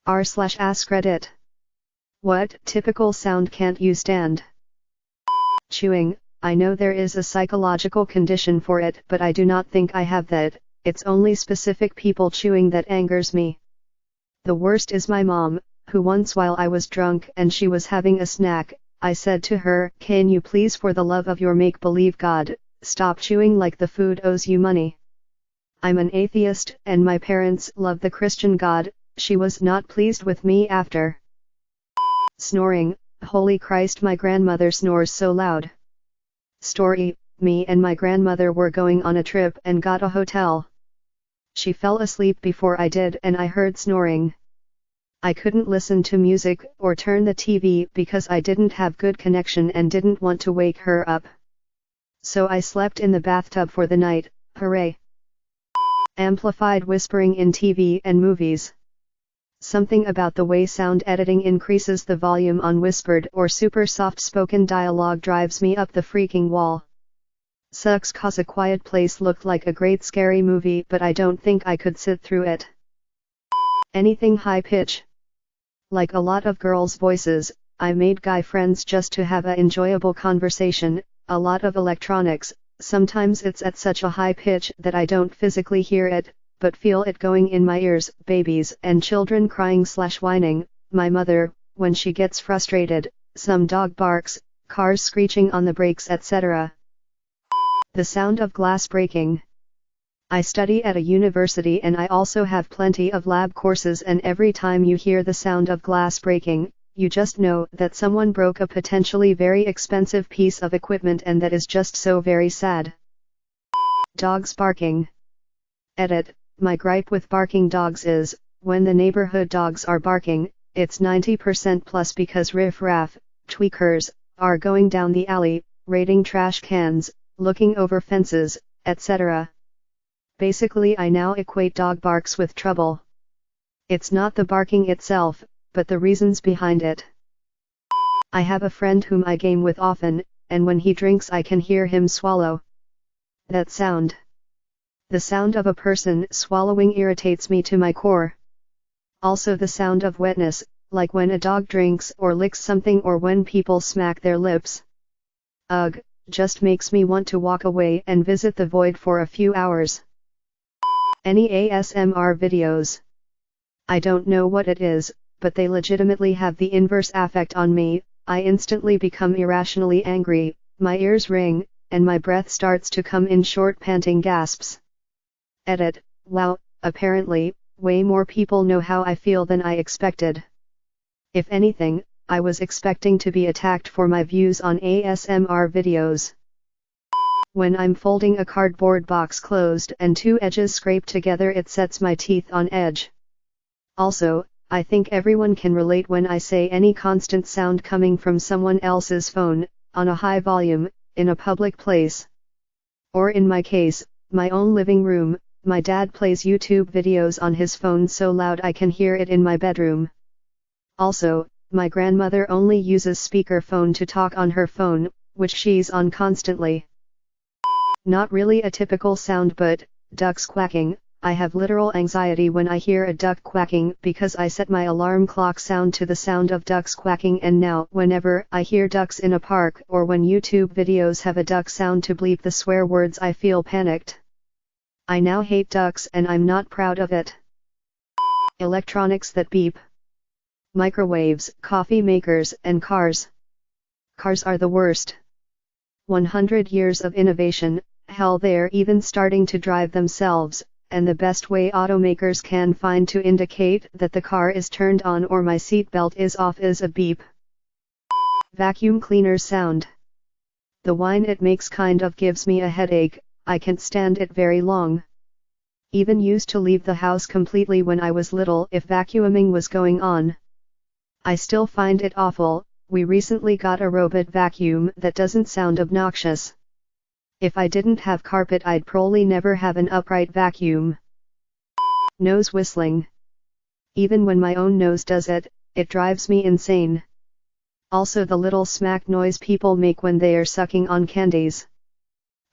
r/AskReddit. What typical sound can't you stand? Chewing. I know there is a psychological condition for it, but I do not think I have that. It's only specific people chewing that angers me. The worst is my mom, who once while I was drunk and she was having a snack, I said to her, "Can you please for the love of your make-believe God, stop chewing like the food owes you money?" I'm an atheist, and my parents love the Christian God. She was not pleased with me after. Snoring. Holy Christ, my grandmother snores so loud. Story. Me and my grandmother were going on a trip and got a hotel. She fell asleep before I did and I heard snoring. I couldn't listen to music or turn the TV because I didn't have good connection and didn't want to wake her up. So I slept in the bathtub for the night. Hooray! Amplified whispering in TV and movies. Something about the way sound editing increases the volume on whispered or super soft spoken dialogue drives me up the freaking wall. Sucks 'cause A Quiet Place looked like a great scary movie, but I don't think I could sit through it. Anything high pitch. Like a lot of girls' voices, I made guy friends just to have a enjoyable conversation. A lot of electronics. Sometimes it's at such a high pitch that I don't physically hear it, but feel it going in my ears. Babies and children crying/whining, my mother, when she gets frustrated, some dog barks, cars screeching on the brakes, etc. The sound of glass breaking. I study at a university and I also have plenty of lab courses, and every time you hear the sound of glass breaking, you just know that someone broke a potentially very expensive piece of equipment, and that is just so very sad. Dogs barking. Edit. My gripe with barking dogs is, when the neighborhood dogs are barking, it's 90% plus because riff-raff, tweakers, are going down the alley, raiding trash cans, looking over fences, etc. Basically, I now equate dog barks with trouble. It's not the barking itself, but the reasons behind it. I have a friend whom I game with often, and when he drinks I can hear him swallow. That sound. The sound of a person swallowing irritates me to my core. Also the sound of wetness, like when a dog drinks or licks something, or when people smack their lips. Ugh, just makes me want to walk away and visit the void for a few hours. Any ASMR videos? I don't know what it is, but they legitimately have the inverse effect on me. I instantly become irrationally angry, my ears ring, and my breath starts to come in short panting gasps. Edit. Wow, apparently, way more people know how I feel than I expected. If anything, I was expecting to be attacked for my views on ASMR videos. When I'm folding a cardboard box closed and two edges scrape together, it sets my teeth on edge. Also, I think everyone can relate when I say any constant sound coming from someone else's phone, on a high volume, in a public place. Or in my case, my own living room. My dad plays YouTube videos on his phone so loud I can hear it in my bedroom. Also, my grandmother only uses speakerphone to talk on her phone, which she's on constantly. Not really a typical sound, but ducks quacking. I have literal anxiety when I hear a duck quacking because I set my alarm clock sound to the sound of ducks quacking, and now whenever I hear ducks in a park or when YouTube videos have a duck sound to bleep the swear words, I feel panicked. I now hate ducks and I'm not proud of it. Electronics that beep. Microwaves, coffee makers, and cars. Cars are the worst. 100 years of innovation, hell, they're even starting to drive themselves, and the best way automakers can find to indicate that the car is turned on or my seatbelt is off is a beep. Vacuum cleaner's sound. The whine it makes kind of gives me a headache. I can't stand it very long. Even used to leave the house completely when I was little if vacuuming was going on. I still find it awful. We recently got a robot vacuum that doesn't sound obnoxious. If I didn't have carpet, I'd probably never have an upright vacuum. Nose whistling. Even when my own nose does it, it drives me insane. Also the little smack noise people make when they are sucking on candies.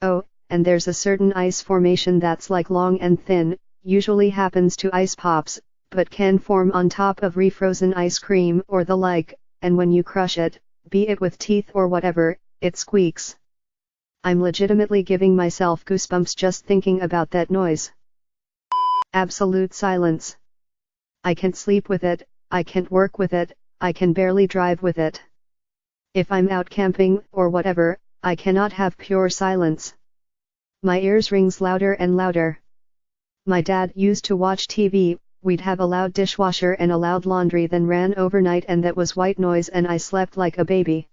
Oh, and there's a certain ice formation that's like long and thin, usually happens to ice pops, but can form on top of refrozen ice cream or the like, and when you crush it, be it with teeth or whatever, it squeaks. I'm legitimately giving myself goosebumps just thinking about that noise. Absolute silence. I can't sleep with it, I can't work with it, I can barely drive with it. If I'm out camping, or whatever, I cannot have pure silence. My ears rings louder and louder. My dad used to watch TV, we'd have a loud dishwasher and a loud laundry then ran overnight and that was white noise and I slept like a baby.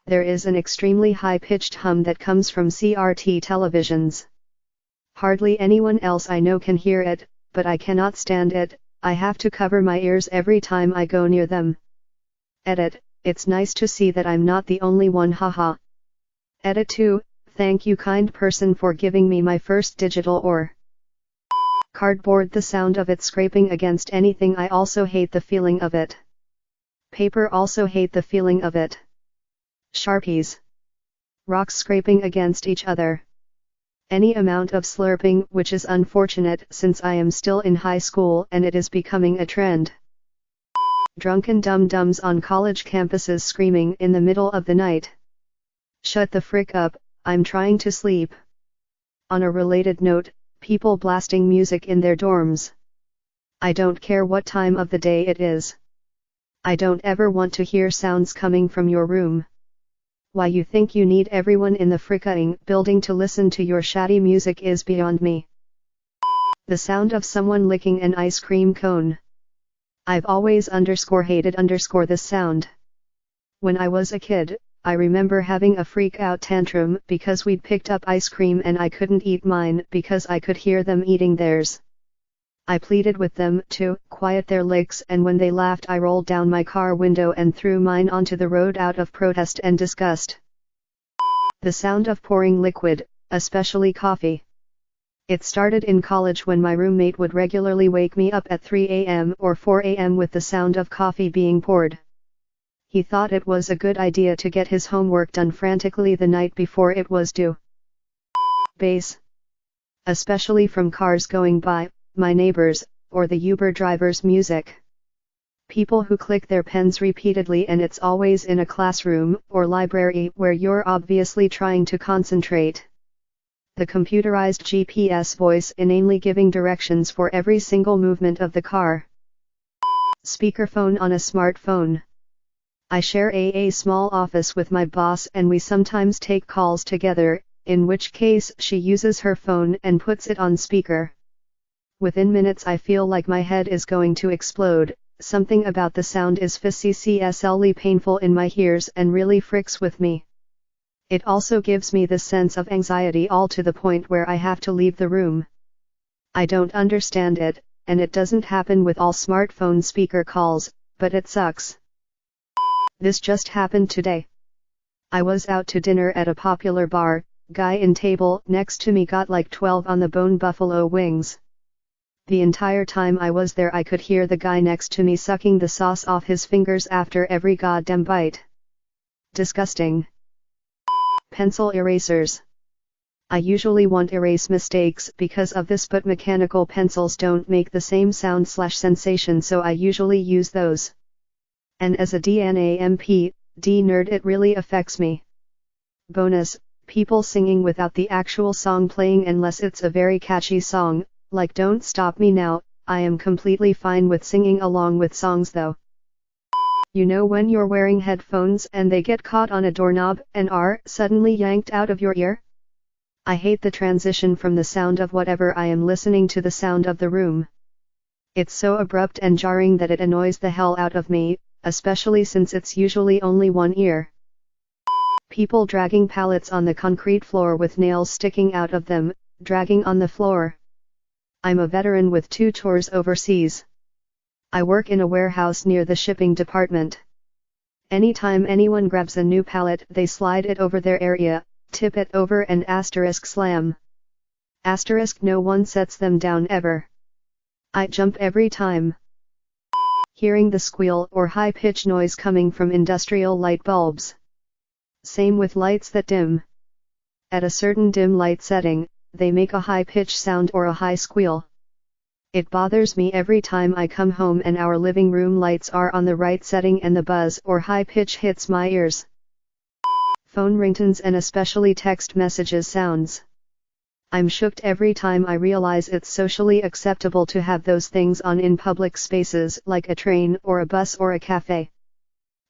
There is an extremely high-pitched hum that comes from CRT televisions. Hardly anyone else I know can hear it, but I cannot stand it, I have to cover my ears every time I go near them. Edit, it's nice to see that I'm not the only one, haha. Edit 2, thank you kind person for giving me my first digital or cardboard. The sound of it scraping against anything, I also hate the feeling of it. Paper, also hate the feeling of it. Sharpies. Rocks scraping against each other. Any amount of slurping, which is unfortunate since I am still in high school and it is becoming a trend. Drunken dum-dums on college campuses screaming in the middle of the night. Shut the frick up, I'm trying to sleep. On a related note, people blasting music in their dorms. I don't care what time of the day it is. I don't ever want to hear sounds coming from your room. Why you think you need everyone in the fricking building to listen to your shoddy music is beyond me. The sound of someone licking an ice cream cone. I've always hated this sound. When I was a kid, I remember having a freak out tantrum because we'd picked up ice cream and I couldn't eat mine because I could hear them eating theirs. I pleaded with them to quiet their licks, and when they laughed I rolled down my car window and threw mine onto the road out of protest and disgust. The sound of pouring liquid, especially coffee. It started in college when my roommate would regularly wake me up at 3 a.m. or 4 a.m. with the sound of coffee being poured. He thought it was a good idea to get his homework done frantically the night before it was due. Bass. Especially from cars going by, my neighbors, or the Uber driver's music. People who click their pens repeatedly, and it's always in a classroom or library where you're obviously trying to concentrate. The computerized GPS voice inanely giving directions for every single movement of the car. Speakerphone on a smartphone. I share a small office with my boss and we sometimes take calls together, in which case she uses her phone and puts it on speaker. Within minutes I feel like my head is going to explode. Something about the sound is physically painful in my ears and really fricks with me. It also gives me this sense of anxiety, all to the point where I have to leave the room. I don't understand it, and it doesn't happen with all smartphone speaker calls, but it sucks. This just happened today. I was out to dinner at a popular bar, guy in table next to me got like 12 on the bone buffalo wings. The entire time I was there I could hear the guy next to me sucking the sauce off his fingers after every goddamn bite. Disgusting. Pencil erasers. I usually won't erase mistakes because of this, but mechanical pencils don't make the same sound/sensation, so I usually use those. And as a DNAMP, nerd, it really affects me. Bonus, people singing without the actual song playing unless it's a very catchy song, like Don't Stop Me Now. I am completely fine with singing along with songs though. You know when you're wearing headphones and they get caught on a doorknob and are suddenly yanked out of your ear? I hate the transition from the sound of whatever I am listening to the sound of the room. It's so abrupt and jarring that it annoys the hell out of me, especially since it's usually only one ear. People dragging pallets on the concrete floor with nails sticking out of them, dragging on the floor. I'm a veteran with 2 tours overseas. I work in a warehouse near the shipping department. Anytime anyone grabs a new pallet, they slide it over their area, tip it over and *slam. No one sets them down ever. I jump every time. Hearing the squeal or high-pitched noise coming from industrial light bulbs. Same with lights that dim. At a certain dim light setting, they make a high-pitched sound or a high squeal. It bothers me every time I come home and our living room lights are on the right setting and the buzz or high pitch hits my ears. Phone ringtones and especially text messages sounds. I'm shocked every time I realize it's socially acceptable to have those things on in public spaces like a train or a bus or a cafe.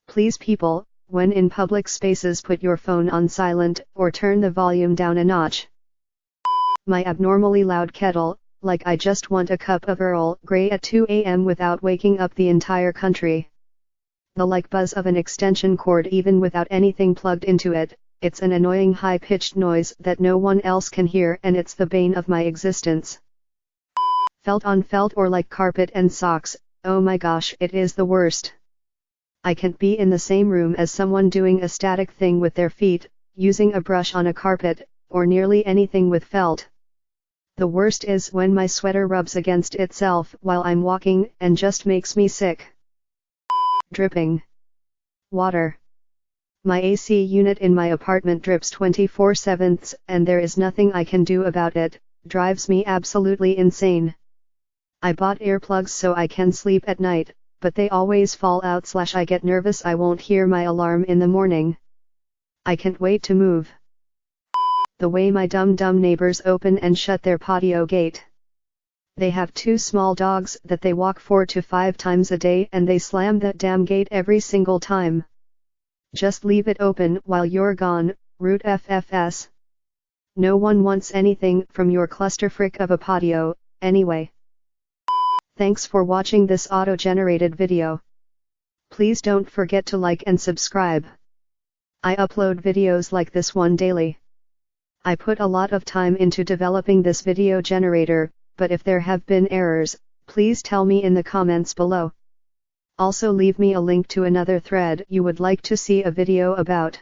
Please people, when in public spaces put your phone on silent or turn the volume down a notch. My abnormally loud kettle, like I just want a cup of Earl Grey at 2 a.m. without waking up the entire country. The like buzz of an extension cord even without anything plugged into it, it's an annoying high-pitched noise that no one else can hear and it's the bane of my existence. Felt on felt or like carpet and socks, oh my gosh it is the worst. I can't be in the same room as someone doing a static thing with their feet, using a brush on a carpet, or nearly anything with felt. The worst is when my sweater rubs against itself while I'm walking and just makes me sick. Dripping water. My AC unit in my apartment drips 24/7 and there is nothing I can do about it, drives me absolutely insane. I bought earplugs so I can sleep at night, but they always fall out / I get nervous I won't hear my alarm in the morning. I can't wait to move. The way my dumb neighbors open and shut their patio gate. They have 2 small dogs that they walk 4 to 5 times a day and they slam that damn gate every single time. Just leave it open while you're gone, root FFS. No one wants anything from your clusterfrick of a patio, anyway. Thanks for watching this auto-generated video. Please don't forget to like and subscribe. I upload videos like this one daily. I put a lot of time into developing this video generator, but if there have been errors, please tell me in the comments below. Also leave me a link to another thread you would like to see a video about.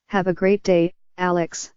Have a great day, Alex.